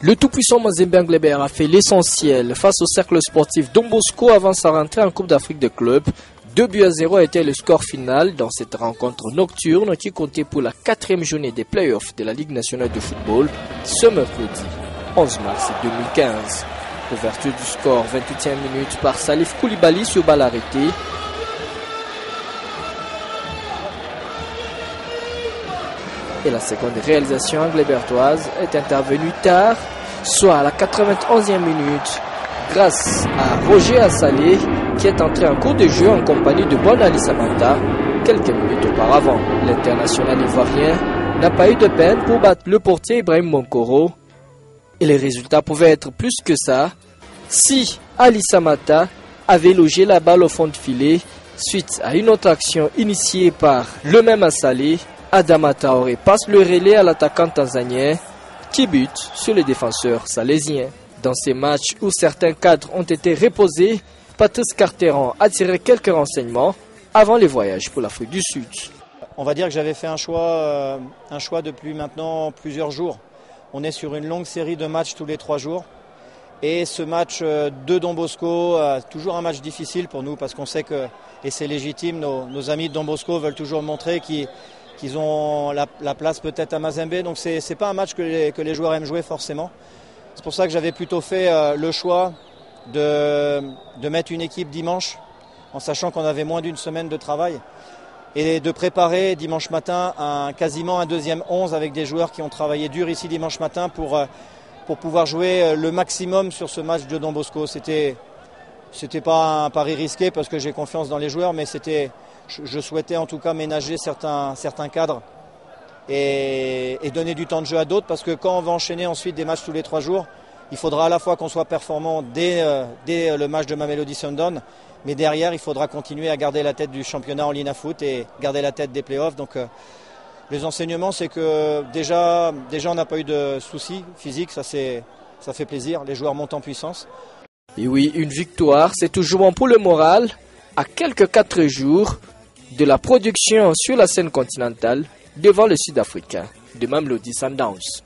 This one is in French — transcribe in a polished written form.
Le tout-puissant Mazembe Anglebert a fait l'essentiel face au cercle sportif Don Bosco avant sa rentrée en Coupe d'Afrique de clubs. 2-0 a été le score final dans cette rencontre nocturne qui comptait pour la 4e journée des playoffs de la Ligue nationale de football ce mercredi 11 mars 2015. Ouverture du score 28e minute par Salif Koulibaly sur balle arrêtée. Et la seconde réalisation anglebertoise est intervenue tard, soit à la 91e minute, grâce à Roger Assalé, qui est entré en cours de jeu en compagnie de Bon Ali Samanta quelques minutes auparavant. L'international ivoirien n'a pas eu de peine pour battre le portier Ibrahim Monkoro. Et les résultats pouvaient être plus que ça si Ali Samanta avait logé la balle au fond de filet suite à une autre action initiée par le même Assalé. Adama Traoré passe le relais à l'attaquant tanzanien qui bute sur les défenseurs salésiens. Dans ces matchs où certains cadres ont été reposés, Patrice Carteron a tiré quelques renseignements avant les voyages pour l'Afrique du Sud. On va dire que j'avais fait un choix depuis maintenant plusieurs jours. On est sur une longue série de matchs tous les 3 jours. Et ce match de Don Bosco, toujours un match difficile pour nous parce qu'on sait que, et c'est légitime, nos amis de Don Bosco veulent toujours montrer qu'ils ont la place peut-être à Mazembe. Donc c'est pas un match que les joueurs aiment jouer forcément. C'est pour ça que j'avais plutôt fait le choix de mettre une équipe dimanche, en sachant qu'on avait moins d'une semaine de travail, et de préparer dimanche matin quasiment un deuxième 11 avec des joueurs qui ont travaillé dur ici dimanche matin pour pouvoir jouer le maximum sur ce match de Don Bosco. C'était pas un pari risqué parce que j'ai confiance dans les joueurs, mais je souhaitais en tout cas ménager certains cadres et donner du temps de jeu à d'autres, parce que quand on va enchaîner ensuite des matchs tous les 3 jours, il faudra à la fois qu'on soit performant dès le match de Mamelodi Sundowns, mais derrière il faudra continuer à garder la tête du championnat en Lina Foot et garder la tête des playoffs. Donc les enseignements, c'est que déjà on n'a pas eu de soucis physiques, ça fait plaisir, les joueurs montent en puissance. Et oui, une victoire, c'est toujours bon pour le moral, à quelques 4 jours de la production sur la scène continentale devant le Sud-Africain de Mamelodi Sundowns.